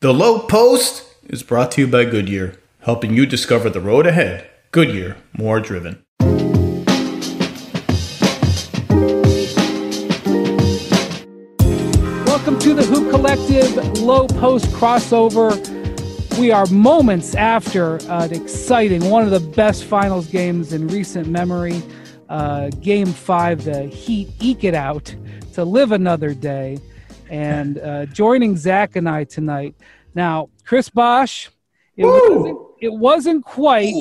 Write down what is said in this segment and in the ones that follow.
The Low Post is brought to you by Goodyear, helping you discover the road ahead. Goodyear, more driven. Welcome to the Hoop Collective Low Post crossover. We are moments after an exciting, one of the best finals games in recent memory. Game 5, the Heat eke it out to live another day. And joining Zach and I tonight. Now, Chris Bosch, it wasn't quite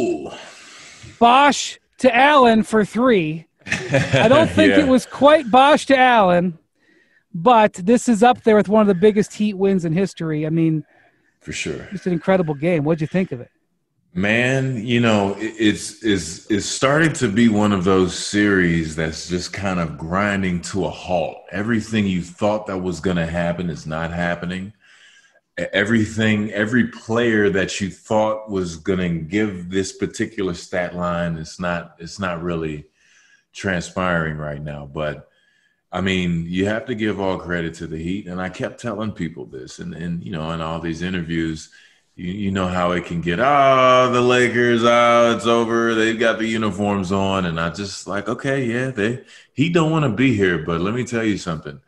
Bosch to Allen for 3. I don't think it was quite Bosch to Allen, but this is up there with one of the biggest Heat wins in history. I mean, for sure. It's an incredible game. What'd you think of it? Man, you know, it's starting to be one of those series that's just kind of grinding to a halt. Everything you thought that was going to happen is not happening. Every player that you thought was going to give this particular stat line, it's not really transpiring right now. But I mean, you have to give all credit to the Heat. And I kept telling people this and you know, in all these interviews, you know how it can get, the Lakers, it's over. They've got the uniforms on. And I just like, okay, yeah, he don't want to be here. But let me tell you something.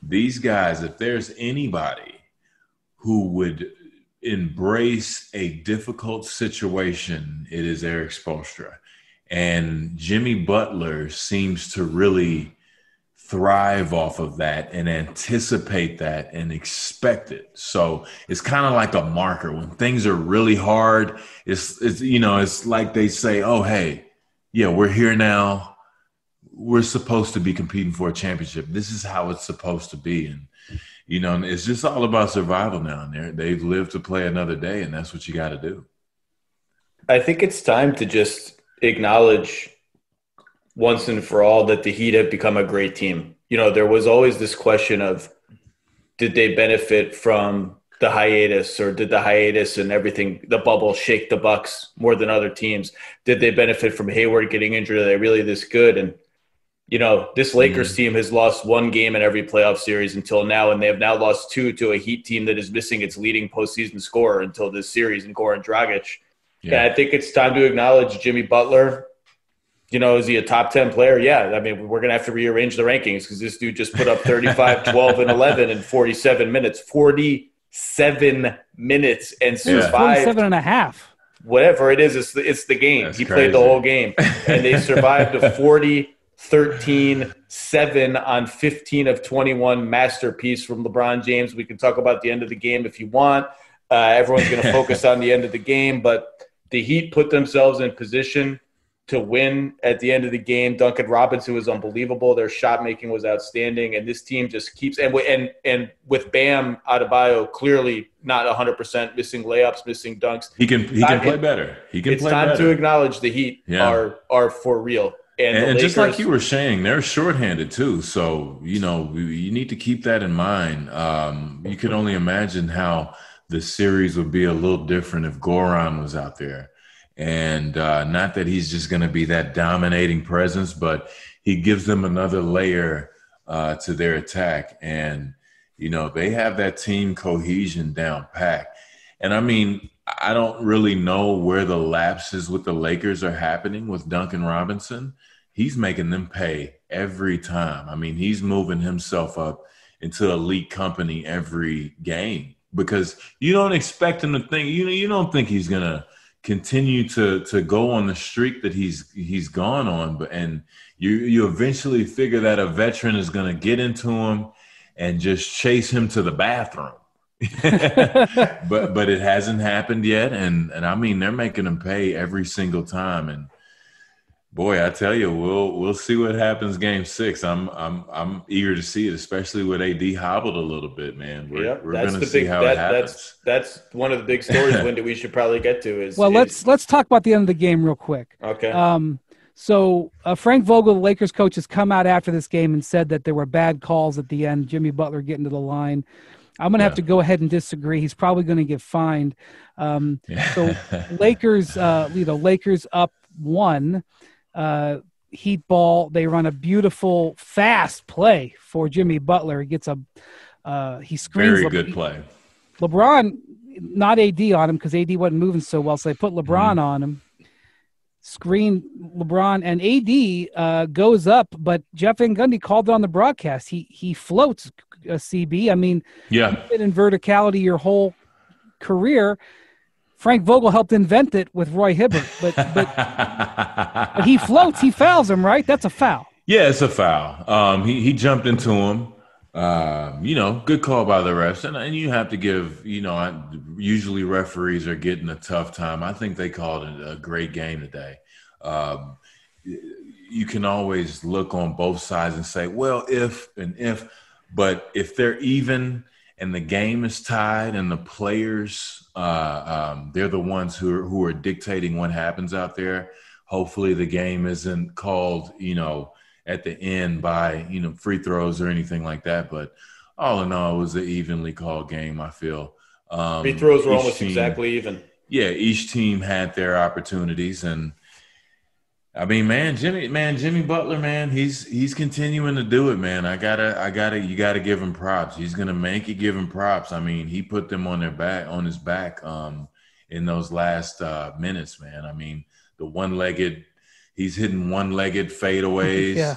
These guys, if there's anybody who would embrace a difficult situation, it is Erik Spoelstra. And Jimmy Butler seems to really thrive off of that and anticipate that and expect it. So it's kind of like a marker when things are really hard. It's you know, it's like they say, oh, hey, yeah, we're here now. We're supposed to be competing for a championship. This is how it's supposed to be. And, you know, it's just all about survival now. And they've lived to play another day, and that's what you got to do. I think it's time to just acknowledge once and for all that the Heat have become a great team. You know, there was always this question of, did they benefit from the hiatus, or did the hiatus and everything, the bubble, shake the Bucks more than other teams? Did they benefit from Hayward getting injured? Are they really this good? And, you know, this Lakers team has lost 1 game in every playoff series until now, and they have now lost 2 to a Heat team that is missing its leading postseason scorer until this series in Goran Dragic. Yeah, I think it's time to acknowledge Jimmy Butler. You know, is he a top 10 player? Yeah. I mean, we're going to have to rearrange the rankings because this dude just put up 35, 12, and 11 in 47 minutes. 47 minutes and survived. 47 and a half. Whatever it is, it's the game. That's he crazy. played the whole game. And they survived a 40, 13, 7 on 15 of 21 masterpiece from LeBron James. We can talk about the end of the game if you want. Everyone's going to focus on the end of the game. But the Heat put themselves in position to win at the end of the game. Duncan Robinson was unbelievable. Their shot making was outstanding, and this team just keeps and with Bam Adebayo clearly not 100%, missing layups, missing dunks. He can play better. It's time to acknowledge the Heat are for real. And Lakers, just like you were saying, they're shorthanded too. So you know you need to keep that in mind. You can only imagine how the series would be a little different if Goran was out there. And not that he's just going to be that dominating presence, but he gives them another layer to their attack. And, you know, they have that team cohesion down pat. And, I mean, I don't really know where the lapses with the Lakers are happening with Duncan Robinson. He's making them pay every time. I mean, he's moving himself up into elite company every game because you don't expect him to think – you don't think he's going to – continue to go on the streak that he's gone on, but you eventually figure that a veteran is going to get into him and just chase him to the bathroom. but it hasn't happened yet, and I mean they're making him pay every single time. And boy, I tell you, we'll see what happens Game 6. I'm eager to see it, especially with AD hobbled a little bit, man. We're going to see how it happens. That's one of the big stories, Linda, we should probably get to is. Well, let's talk about the end of the game real quick. Okay. So Frank Vogel, the Lakers coach, has come out after this game and said that there were bad calls at the end. Jimmy Butler getting to the line. I'm going to have to go ahead and disagree. He's probably going to get fined. So Lakers, Lakers up 1. Heat ball. They run a beautiful, fast play for Jimmy Butler. He gets he screens. Very good play. LeBron, not AD on him because AD wasn't moving so well, so they put LeBron on him. Screen LeBron, and AD goes up, but Jeff Van Gundy called it on the broadcast. He floats a CB. I mean, Yeah. you've been in verticality your whole career. Frank Vogel helped invent it with Roy Hibbert, but he floats. He fouls him, right? That's a foul. Yeah, it's a foul. He jumped into him. Good call by the refs. And you have to give, usually referees are getting a tough time. I think they called it a great game today. You can always look on both sides and say, well, but if they're even and the game is tied and the players, they're the ones who are dictating what happens out there. Hopefully the game isn't called, at the end by, free throws or anything like that. But all in all, it was an evenly called game, I feel. Free throws were almost exactly even. Yeah, each team had their opportunities. And, I mean, Jimmy Butler, man, he's continuing to do it, man. You gotta give him props. He's gonna make you give him props. I mean, he put them on his back in those last minutes, man. I mean, he's hitting one-legged fadeaways. Yeah.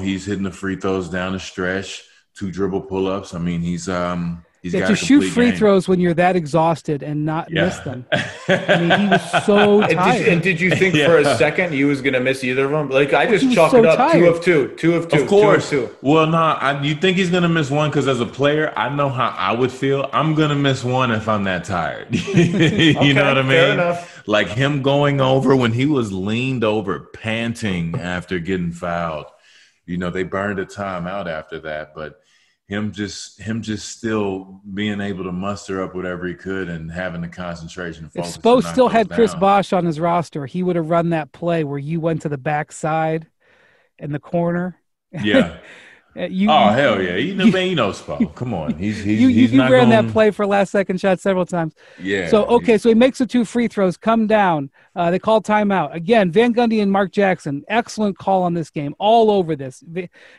He's hitting the free throws down the stretch, 2 dribble pull-ups. I mean, he's got to shoot free throws when you're that exhausted and not miss them. I mean, he was so tired. And did you think for a second he was going to miss either of them? Like, I just chalk it up tired. 2 of 2, 2 of 2. Of course. 2 of 2. Well, no, you think he's going to miss one because as a player, I know how I would feel. I'm going to miss one if I'm that tired. You know what I mean? Fair enough. Like him going over when he was leaned over, panting after getting fouled. They burned a timeout after that, but him just still being able to muster up whatever he could and having the concentration. If Spo still had Chris Bosh on his roster, he would have run that play where you went to the backside in the corner. Yeah. Hell yeah! Spo. Come on, he's you not ran that play for last second shot several times. Yeah. So he makes the 2 free throws, come down. They call timeout again. Van Gundy and Mark Jackson, excellent call on this game. All over this.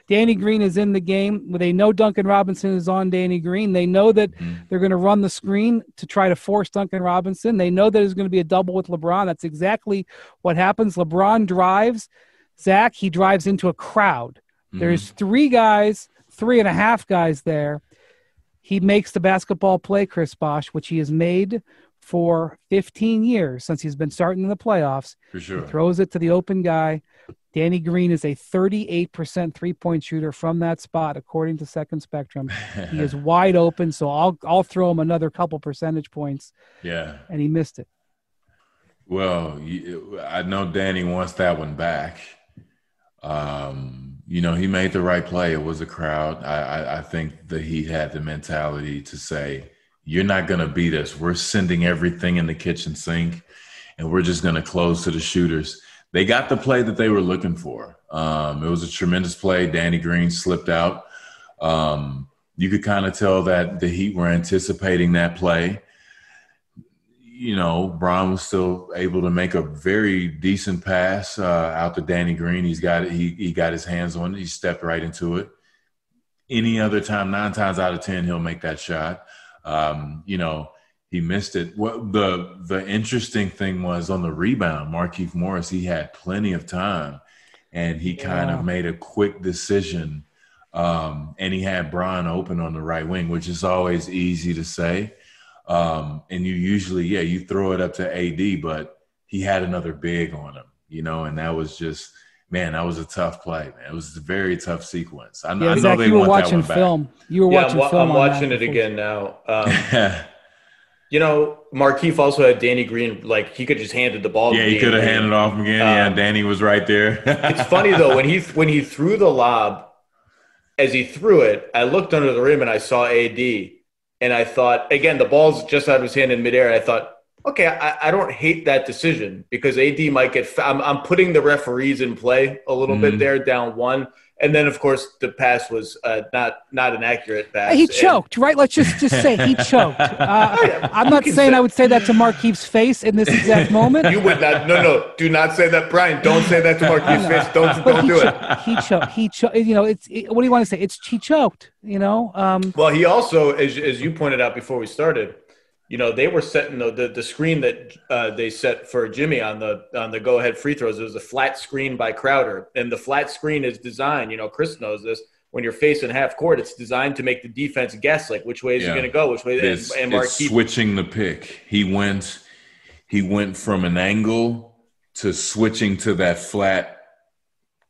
Danny Green is in the game. They know Duncan Robinson is on Danny Green. They know that they're going to run the screen to try to force Duncan Robinson. They know that there's going to be a double with LeBron. That's exactly what happens. LeBron drives. Zach, he drives into a crowd. There's 3.5 guys there. He makes the basketball play, Chris Bosh, which he has made for 15 years since he's been starting in the playoffs. For sure. He throws it to the open guy. Danny Green is a 38% three-point shooter from that spot, according to Second Spectrum. He is wide open, so I'll throw him another couple percentage points. Yeah. And he missed it. Well, I know Danny wants that one back. He made the right play. It was a crowd. I think that he had the mentality to say, you're not going to beat us. We're sending everything in the kitchen sink, and we're just going to close to the shooters. They got the play that they were looking for. It was a tremendous play. Danny Green slipped out. You could kind of tell that the Heat were anticipating that play. Bron was still able to make a very decent pass out to Danny Green. He got his hands on it. He stepped right into it. Any other time, 9 times out of 10, he'll make that shot. He missed it. What the interesting thing was on the rebound, Markieff Morris, he had plenty of time, and he kind of made a quick decision. And he had Bron open on the right wing, which is always easy to say. And you usually, you throw it up to AD, but he had another big on him, and that was just, man, that was a tough play, man. It was a very tough sequence. I know Zach, they you were want watching that one film. back. You were watching film. I'm watching it again now. Markieff also had Danny Green, like he could just handed the ball. Yeah, he could have handed off him again. Danny was right there. It's funny though, when he threw the lob, as he threw it, I looked under the rim and I saw AD. And I thought, again, the ball's just out of his hand in midair. I thought, okay, I don't hate that decision because AD might get. I'm putting the referees in play a little bit there, down one, and then of course the pass was not an accurate pass. He choked, right? Let's just say he choked. I'm not saying I would say that to Markeith's face in this exact moment. You would not. No, do not say that, Brian. Don't say that to Markeith's face. Don't do it. He choked. He choked. You know, what do you want to say? He choked. You know. Well, he also, as you pointed out before we started, you know, they were setting the screen that they set for Jimmy on the go ahead free throws. It was a flat screen by Crowder, and the flat screen is designed. You know, Chris knows this. When you're facing half court, it's designed to make the defense guess like which way is he going to go, which way. And Markeith switching the pick. He went from an angle to switching to that flat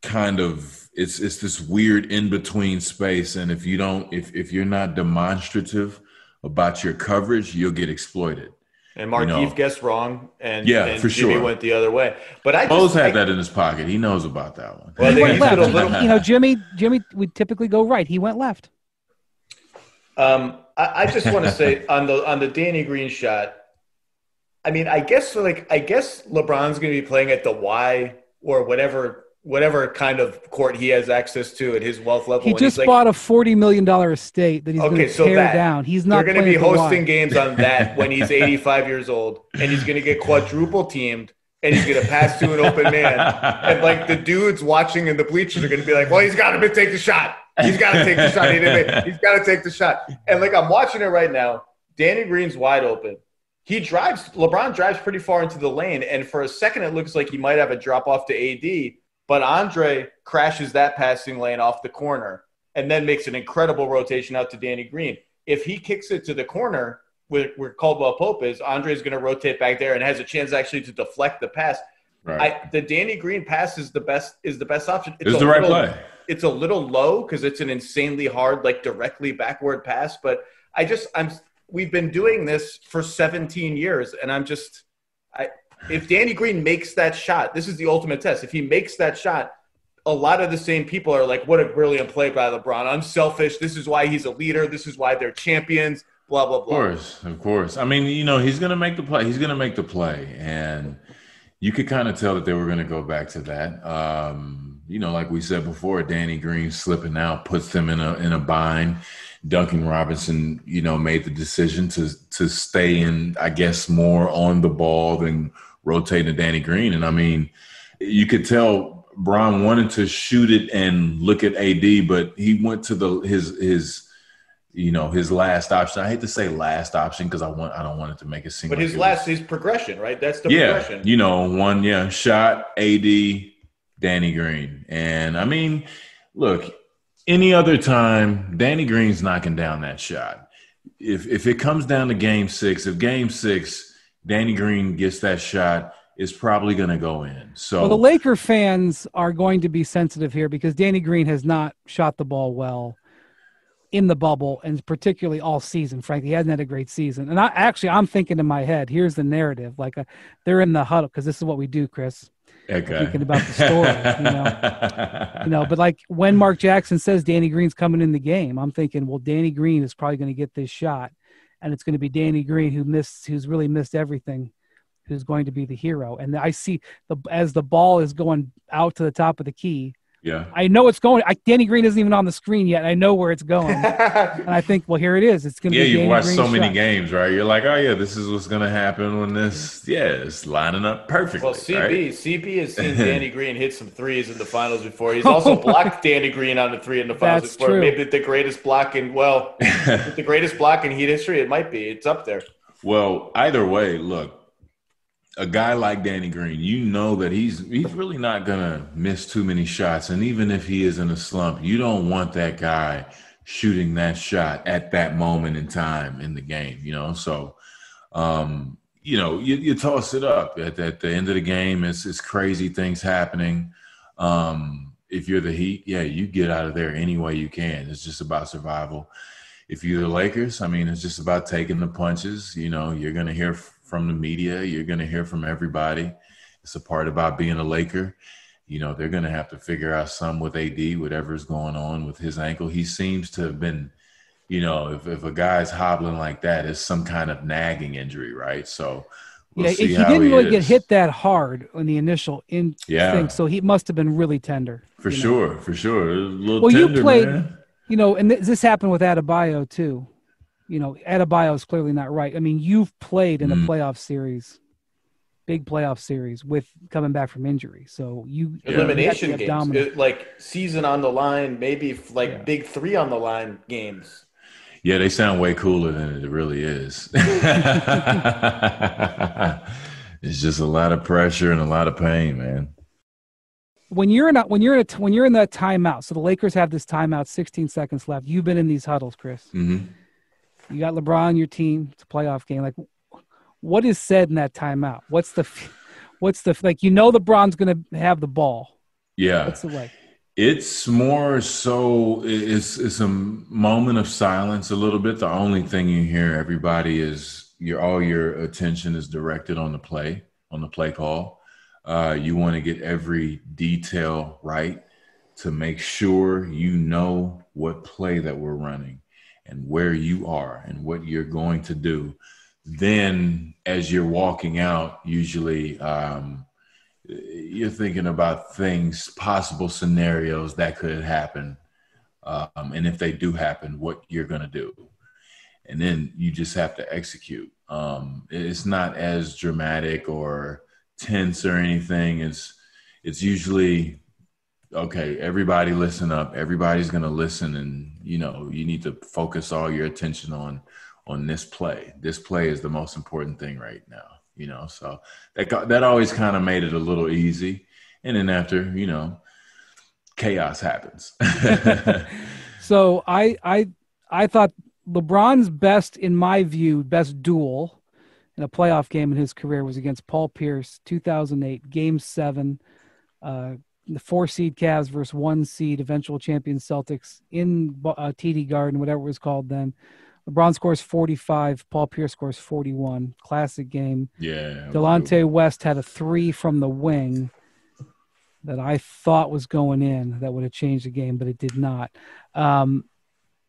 kind of. It's this weird in between space, and if you're not demonstrative about your coverage, you'll get exploited. And Markeith guessed wrong, and for Jimmy sure went the other way. But Rose had that in his pocket. He knows about that one. Well, he went left. You know, Jimmy would typically go right. He went left. I just want to say on the Danny Green shot. I mean, I guess LeBron's going to be playing at the Y or whatever kind of court he has access to at his wealth level. He just bought a $40 million estate that he's going to tear down. He's not. They're going to be hosting games on that when he's 85 years old, and he's going to get quadruple teamed, and he's going to pass to an open man, and like the dudes watching in the bleachers are going to be like, "Well, he's got to take the shot. He's got to take the shot. He's got to take the shot." And like I'm watching it right now, Danny Green's wide open. LeBron drives pretty far into the lane, and for a second it looks like he might have a drop off to AD. But Andre crashes that passing lane off the corner and then makes an incredible rotation out to Danny Green. If he kicks it to the corner where Caldwell Pope is, Andre's going to rotate back there and has a chance actually to deflect the pass. Right. The Danny Green pass is the best option. It's the right play. It's a little low because it's an insanely hard, like directly backward pass. But we've been doing this for 17 years, and if Danny Green makes that shot, this is the ultimate test. If he makes that shot, a lot of the same people are like, what a brilliant play by LeBron. Unselfish. This is why he's a leader. This is why they're champions, blah, blah, blah. Of course. I mean, you know, he's going to make the play. He's going to make the play. And you could kind of tell that they were going to go back to that. You know, like we said before, Danny Green slipping out puts them in a bind. Duncan Robinson, you know, made the decision to stay in, I guess, more on the ball than rotating to Danny Green. And I mean, you could tell Bron wanted to shoot it and look at AD, but he went to his last option. I hate to say last option because I don't want it to make it seem. But like his progression, right? That's the progression. You know, shot AD, Danny Green, and I mean, look. Any other time, Danny Green's knocking down that shot. If it comes down to Game 6, if Game 6, Danny Green gets that shot, it's probably going to go in. So the Laker fans are going to be sensitive here because Danny Green has not shot the ball well in the bubble, and particularly all season. Frankly, he hasn't had a great season. And I'm thinking in my head, here's the narrative. Like they're in the huddle because this is what we do, Chris. Okay. Thinking about the story, but like when Mark Jackson says Danny Green's coming in the game, I'm thinking, well, Danny Green is probably going to get this shot, and it's going to be Danny Green who's really missed everything, who's going to be the hero. And I see as the ball is going out to the top of the key. Yeah, I know it's going. Danny Green isn't even on the screen yet. I know where it's going, and I think, well, here it is. It's going to be. Yeah, you watch so many shot. Games, right? You're like, oh yeah, this is what's going to happen when this. Yeah, it's lining up perfectly. Well, CB has seen Danny Green hit some threes in the finals before. He's also blocked Danny Green on the three in the finals That's before. True. Maybe the greatest block in the greatest block in Heat history. It might be. It's up there. Well, either way, look. A guy like Danny Green, you know that he's really not going to miss too many shots. And even if he is in a slump, you don't want that guy shooting that shot at that moment in time in the game, you know? So, you toss it up at the end of the game. It's crazy things happening. If you're the Heat, you get out of there any way you can. It's just about survival. If you're the Lakers, I mean, it's just about taking the punches. You know, you're going to hear from the media. You're going to hear from everybody. It's a part about being a Laker. You know, they're going to have to figure out some with AD, whatever's going on with his ankle. He seems to have been, you know, if a guy's hobbling like that, it's some kind of nagging injury, right? So Yeah, see he how didn't really get is. hit that hard on the initial Yeah. thing, so he must have been really tender. For you know. sure, for sure. A little Well, tender, you played, man. and this happened with Adebayo too. Adebayo is clearly not right. I mean, you've played in a playoff series, big playoff series with coming back from injury. So elimination you games, like season on the line, maybe big 3 on the line games. Yeah, they sound way cooler than it really is. It's just a lot of pressure and a lot of pain, man. When you're in that timeout, so the Lakers have this timeout, 16 seconds left. You've been in these huddles, Chris. Mm-hmm. You got LeBron on your team. It's a playoff game. Like, what is said in that timeout? What's the LeBron's going to have the ball. Yeah. What's it like? It's more so it's a moment of silence a little bit. The only thing you hear everybody is all your attention is directed on the play call. You want to get every detail right to make sure you know what play that we're running and where you are and what you're going to do. Then as you're walking out, usually you're thinking about things, possible scenarios that could happen. And if they do happen, what you're going to do. And then you just have to execute. It's not as dramatic or tense or anything. It's usually, okay, everybody listen up. Everybody's going to listen. And, you need to focus all your attention on this play. This play is the most important thing right now. So that always kind of made it a little easy. And then after, chaos happens. So I thought LeBron's best duel in a playoff game in his career was against Paul Pierce, 2008, Game 7, the 4-seed Cavs versus 1-seed eventual champion Celtics in TD Garden, whatever it was called then. LeBron scores 45. Paul Pierce scores 41. Classic game. Yeah. Delonte West had a 3 from the wing that I thought was going in that would have changed the game, but it did not.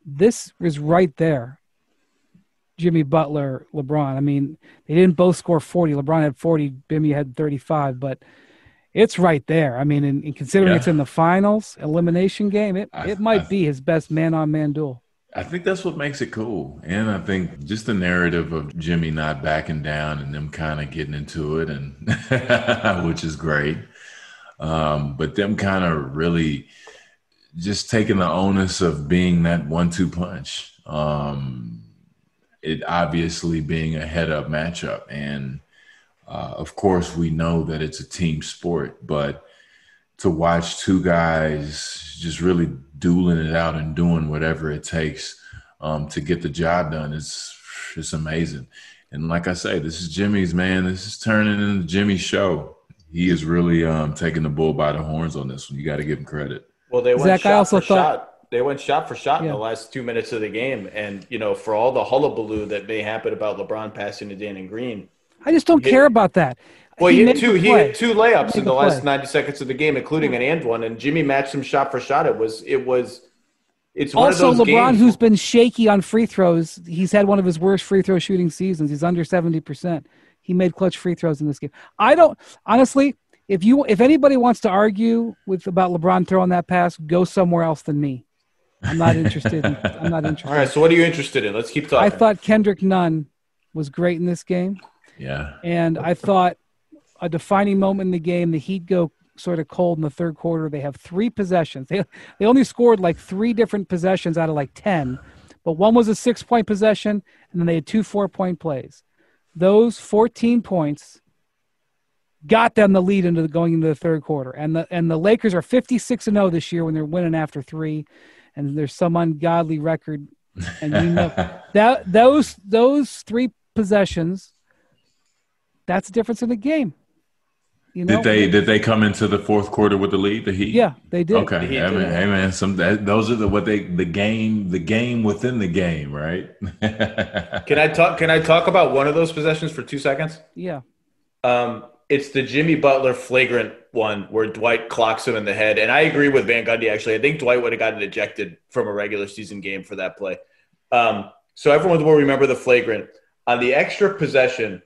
This is right there. Jimmy Butler, LeBron. I mean, they didn't both score 40. LeBron had 40. Jimmy had 35, but it's right there. I mean, in considering it's in the finals, elimination game, it might be his best man-on-man duel. I think that's what makes it cool. And I think just the narrative of Jimmy not backing down and them kind of getting into it, and which is great. But them kind of really just taking the onus of being that 1-2 punch. It obviously being a head-up matchup. And, of course, we know that it's a team sport. But to watch two guys just really dueling it out and doing whatever it takes to get the job done is amazing. And like I say, this is Jimmy's, man. This is turning into Jimmy's show. He is really taking the bull by the horns on this one. You got to give him credit. Well, they went shot for shot. They went shot for shot in the last 2 minutes of the game. And, for all the hullabaloo that may happen about LeBron passing to Danny Green. I just don't care about that. Well, he hit two layups in the last 90 seconds of the game, including an and one, and Jimmy matched him shot for shot. It's one also of those LeBron, games who's been shaky on free throws. He's had one of his worst free throw shooting seasons. He's under 70%. He made clutch free throws in this game. I don't honestly. If anybody wants to argue about LeBron throwing that pass, go somewhere else than me. I'm not interested. I'm not interested. All right. So what are you interested in? Let's keep talking. I thought Kendrick Nunn was great in this game. Yeah. And I thought a defining moment in the game, the Heat go sort of cold in the third quarter. They have 3 possessions. They only scored like 3 different possessions out of like 10, but one was a 6-point possession, and then they had 2 4-point plays. Those 14 points got them the lead going into the third quarter. And the Lakers are 56-0 this year when they're winning after 3, and there's some ungodly record. And that those 3 possessions, that's the difference in the game. Did they come into the fourth quarter with the lead? The Heat? Yeah, they did. Okay, hey man, those are the game within the game, right? Can I talk about one of those possessions for 2 seconds? Yeah. It's the Jimmy Butler flagrant one where Dwight clocks him in the head, and I agree with Van Gundy. Actually, I think Dwight would have gotten ejected from a regular season game for that play. So everyone will remember the flagrant on the extra possession.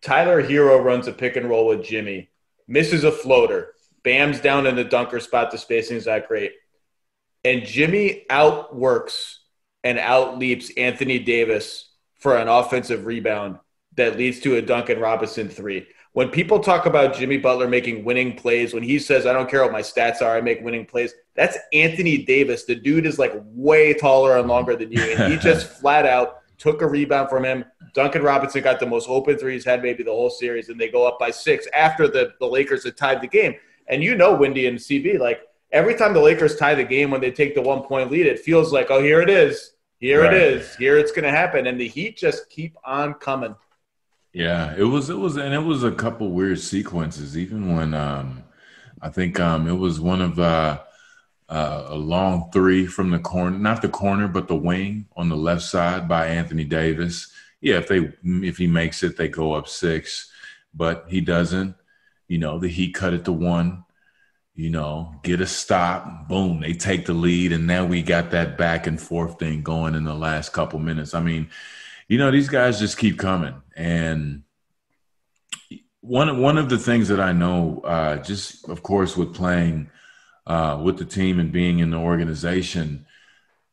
Tyler Hero runs a pick and roll with Jimmy, misses a floater, Bam's down in the dunker spot. The spacing's not great. And Jimmy outworks and outleaps Anthony Davis for an offensive rebound that leads to a Duncan Robinson three. When people talk about Jimmy Butler making winning plays, when he says, I don't care what my stats are, I make winning plays, that's Anthony Davis. The dude is like way taller and longer than you. And he just flat out took a rebound from him. Duncan Robinson got the most open three he's had maybe the whole series, and they go up by 6 after the Lakers had tied the game. And you know, Windy and CB, like every time the Lakers tie the game when they take the 1-point lead, it feels like, oh, here it is. Here it is. Here it's going to happen. And the Heat just keep on coming. Yeah, it was, and it was a couple weird sequences. Even when I think it was one of a long three from the corner, not the corner, but the wing on the left side by Anthony Davis. Yeah, if he makes it, they go up 6, but he doesn't. You know, the Heat cut it to 1. You know, get a stop, boom, they take the lead, and now we got that back and forth thing going in the last couple minutes. I mean, you know, these guys just keep coming. And one of the things that I know, just of course with playing with the team and being in the organization,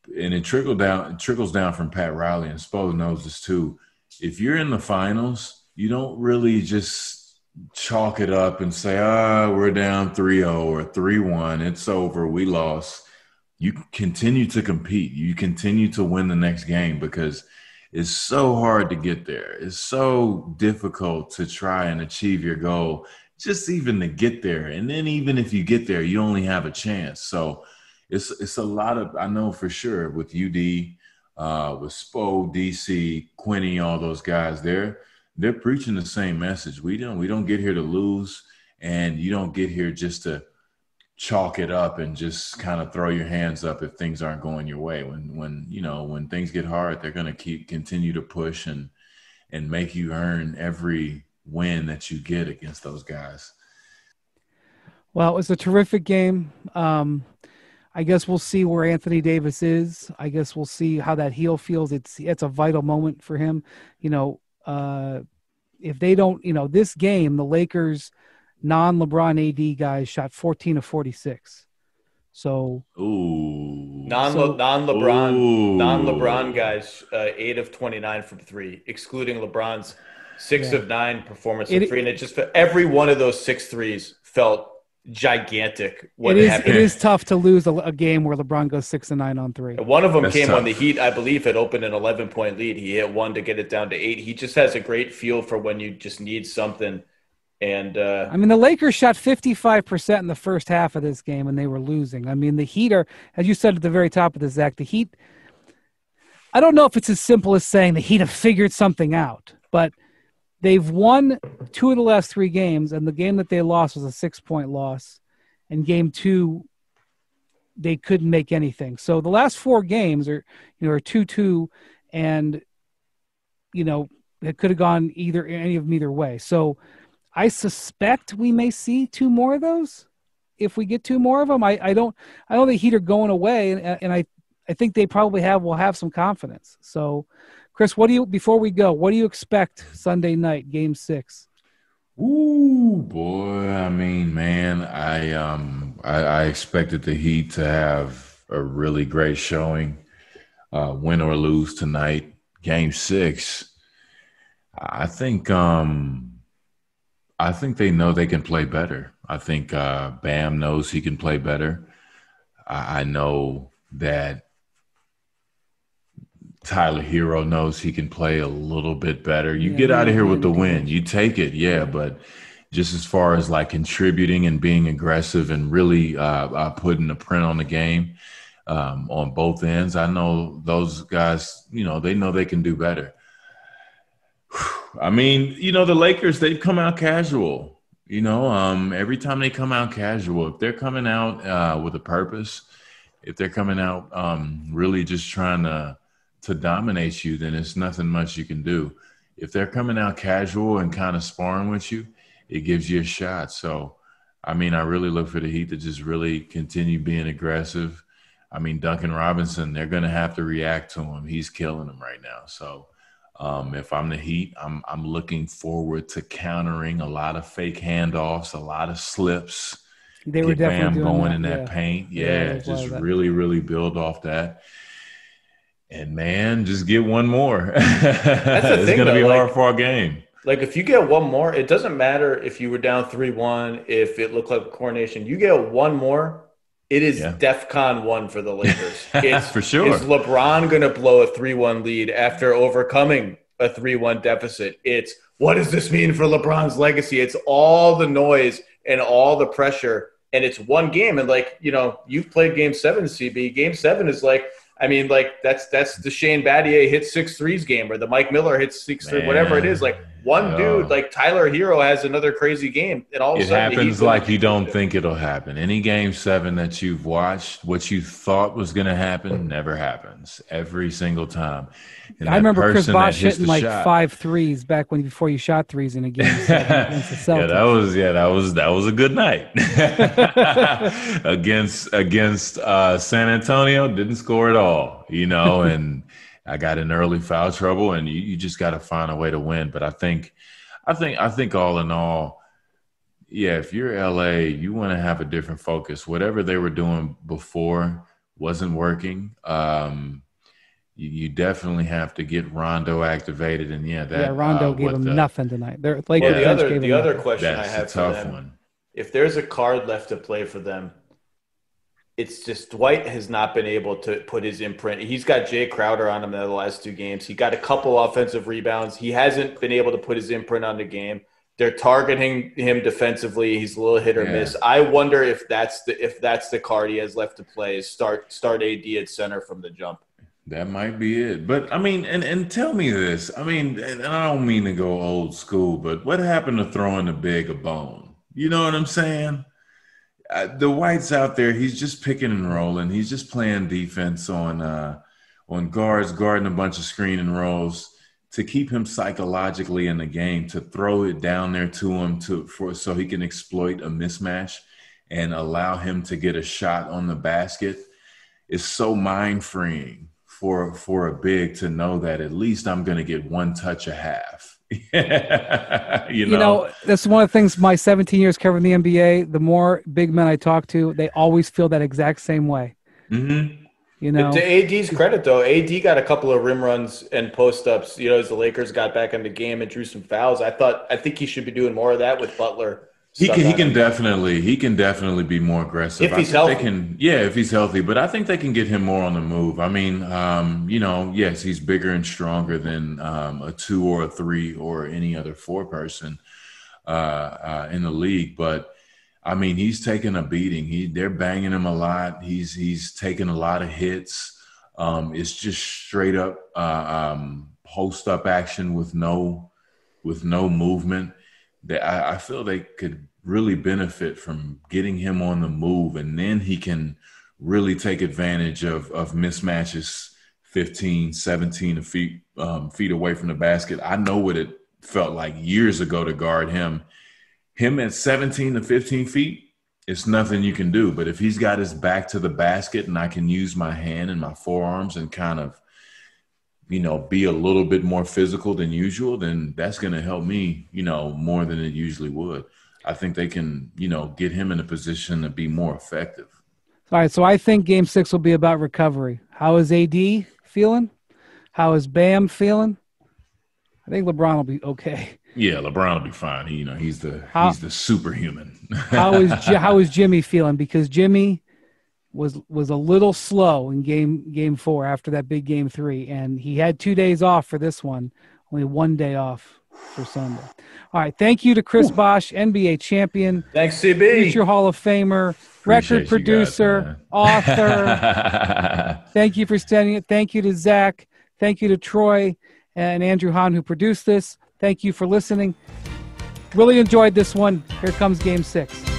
and it trickles down from Pat Riley, and Spo knows this too. If you're in the finals, you don't really just chalk it up and say, we're down 3-0 or 3-1, it's over, we lost. You continue to compete. You continue to win the next game, because it's so hard to get there. It's so difficult to try and achieve your goal, just even to get there. And then even if you get there, you only have a chance. So it's a lot of, I know for sure with UD, with Spo, DC, Quinny, all those guys, they're preaching the same message. We don't get here to lose, and you don't get here just to chalk it up and just kind of throw your hands up if things aren't going your way. When things get hard, they're going to continue to push and make you earn every win that you get against those guys. Well, it was a terrific game. I guess we'll see where Anthony Davis is. I guess we'll see how that heel feels. It's a vital moment for him. You know, if they don't, you know, this game, the Lakers non-LeBron AD guys shot 14 of 46. So non-LeBron guys 8 of 29 from 3, excluding LeBron's 6 of 9 performance from 3. And it just, every one of those 6 threes felt gigantic. It is tough to lose a game where LeBron goes 6 of 9 on 3. One of them came when the Heat, I believe, had opened an 11-point lead. He hit one to get it down to 8. He just has a great feel for when you just need something. And I mean, the Lakers shot 55% in the first half of this game, and they were losing. I mean, the Heat are, as you said at the very top of this, Zach, the Heat, I don't know if it's as simple as saying the Heat have figured something out, but they've won 2 of the last 3 games, and the game that they lost was a 6-point loss. And game 2, they couldn't make anything. So the last 4 games are 2-2, and it could have gone any of them either way. So I suspect we may see 2 more of those if we get 2 more of them. I don't think Heat are going away, and I think they probably will have some confidence. So, Chris, before we go, what do you expect Sunday night, Game 6? Ooh, boy! I mean, man, I expected the Heat to have a really great showing, win or lose tonight. Game 6, I think they know they can play better. I think Bam knows he can play better. I know that Tyler Hero knows he can play a little bit better. You get out of here with the win. You take it, but just as far as like contributing and being aggressive and really putting a print on the game on both ends, I know those guys, they know they can do better. I mean, the Lakers, they've come out casual. Every time they come out casual, if they're coming out with a purpose, if they're coming out really just trying to dominate you, then it's nothing much you can do. If they're coming out casual and kind of sparring with you, it gives you a shot. So, I mean, I really look for the Heat to just really continue being aggressive. I mean, Duncan Robinson, they're going to have to react to him. He's killing them right now. So, If I'm the Heat, I'm looking forward to countering a lot of fake handoffs, a lot of slips. They were definitely Bam doing going that, in that paint. Yeah, just really, really build off that. And man, just get one more. That's the thing, it's gonna be though, hard for our game. Like if you get one more, it doesn't matter if you were down 3-1, if it looked like a coronation. You get one more, it is DEFCON 1 for the Lakers. It's for sure. Is LeBron going to blow a 3-1 lead after overcoming a 3-1 deficit? It's what does this mean for LeBron's legacy? It's all the noise and all the pressure, and it's one game. And like, you know, you've played Game 7, CB. Game 7 is like, I mean, like that's the Shane Battier hits 6 threes game, or the Mike Miller hits 6 threes, whatever it is. Like one dude, like Tyler Hero, has another crazy game, and all of a sudden it happens like you don't think it'll happen. Any Game 7 that you've watched, what you thought was going to happen never happens every single time. And I remember Chris Bosh hitting like shot, 5 threes before you shot threes in a game 7 against the Celtics. that was a good night against San Antonio. Didn't score at all, you know, and I got in early foul trouble, and you just got to find a way to win. But I think all in all, yeah, if you're LA, you want to have a different focus. Whatever they were doing before wasn't working. You definitely have to get Rondo activated, and Rondo gave him nothing tonight. The other question I have for them, if there's a card left to play for them, it's just Dwight has not been able to put his imprint. He's got Jay Crowder on him in the last 2 games. He got a couple offensive rebounds. He hasn't been able to put his imprint on the game. They're targeting him defensively. He's a little hit or miss. I wonder if that's the card he has left to play, is start AD at center from the jump. That might be it. But, I mean, and tell me this. I mean, and I don't mean to go old school, but what happened to throwing the big a bone? You know what I'm saying? The White's out there. He's just picking and rolling. He's just playing defense on guards, guarding a bunch of screen and rolls to keep him psychologically in the game, to throw it down there to him so he can exploit a mismatch and allow him to get a shot on the basket. Is so mind-freeing for a big to know that at least I'm going to get one touch a half. you know, that's one of the things my 17 years covering the NBA, the more big men I talk to, they always feel that exact same way. Mm-hmm. You know, to AD's credit, though, AD got a couple of rim runs and post-ups, you know, as the Lakers got back in the game and drew some fouls. I think he should be doing more of that with Butler. He can definitely be more aggressive if he's healthy. If he's healthy. But I think they can get him more on the move. I mean, yes, he's bigger and stronger than a 2 or a 3 or any other 4 person in the league. But I mean, he's taking a beating. They're banging him a lot. He's taking a lot of hits. It's just straight up post up action with no movement. I feel they could really benefit from getting him on the move, and then he can really take advantage of mismatches 15, 17 feet away from the basket. I know what it felt like years ago to guard him. Him at 17 to 15 feet, it's nothing you can do. But if he's got his back to the basket and I can use my hand and my forearms and kind of, be a little bit more physical than usual, then that's going to help me, more than it usually would. I think they can, get him in a position to be more effective. All right, so I think Game 6 will be about recovery. How is AD feeling? How is Bam feeling? I think LeBron will be okay. Yeah, LeBron will be fine. He's the superhuman. How is Jimmy feeling? Because Jimmy was a little slow in game 4 after that big Game 3, and he had 2 days off for this one, only 1 day off for Sunday. All right, thank you to Chris Bosh, NBA champion. Thanks, CB. Future Hall of Famer, record producer, author. Thank you for standing it. Thank you to Zach. Thank you to Troy and Andrew Hahn, who produced this. Thank you for listening. Really enjoyed this one. Here comes Game 6.